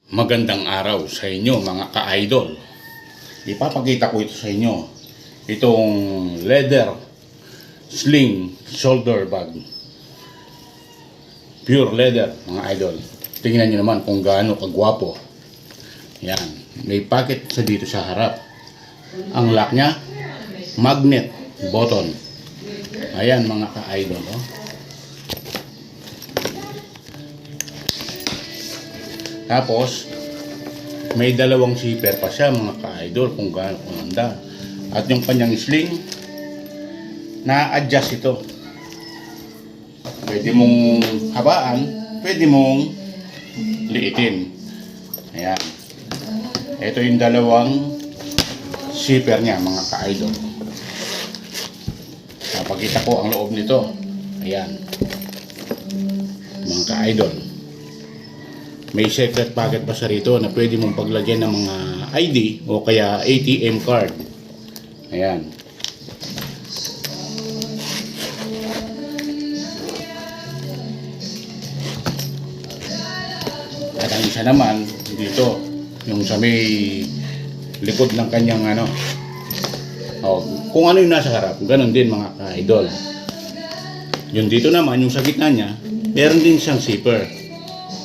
Magandang araw sa inyo mga ka-idol. Ipapakita ko ito sa inyo. Itong leather sling shoulder bag. Pure leather mga idol. Tingnan nyo naman kung gaano kagwapo. Yan. May pocket sa dito sa harap. Ang lock nya, magnet button. Ayan mga ka-idol. Oh. Tapos, may dalawang zipper pa siya mga ka-idol kung gaano kumanda. At yung kanyang sling, na-adjust ito. Pwede mong habaan, pwede mong liitin. Ayan. Ito yung dalawang zipper niya mga ka-idol. Napakita ko ang loob nito. Ayan. Mga ka-idol. May secret pocket pa sa rito na pwede mong paglagyan ng mga ID o kaya ATM card. Ayan. At ang isa naman dito, yung sa may likod ng kanyang kung ano yung nasa harap, ganun din mga ka-idol. Yung dito naman, yung sa gitna niya, meron din siyang zipper.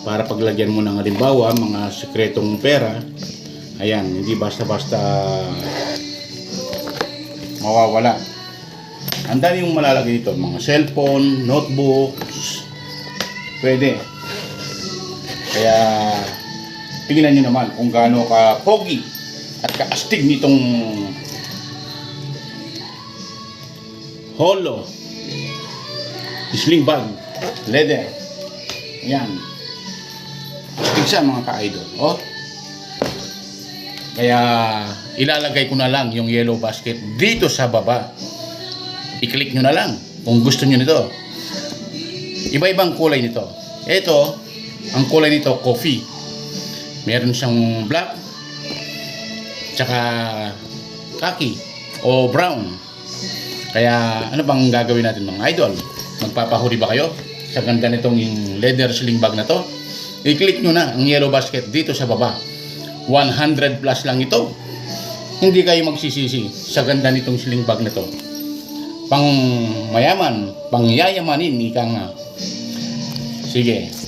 Para paglagyan mo ng halimbawa, mga sekretong pera, ayan, hindi basta-basta mawawala. Ang dami yung malalagay dito, mga cellphone, notebooks, pwede. Kaya, tingnan nyo naman kung gaano ka pogi at kaastig nitong holo sling bag, leather. Ayan. Astig siya mga ka-idol. Oh. Kaya ilalagay ko na lang yung yellow basket dito sa baba. I-click nyo na lang kung gusto nyo nito. Iba-ibang kulay nito. Ito, ang kulay nito coffee. Meron siyang black, tsaka khaki o brown. Kaya ano bang gagawin natin mga idol? Magpapahuli ba kayo sa ganda nitong leather sling bag na to? I-click nyo na ang yellow basket dito sa baba. 100 plus lang ito. Hindi kayo magsisisi sa ganda nitong sling bag na to. Pang mayaman, pang yayamanin, ika nga. Sige.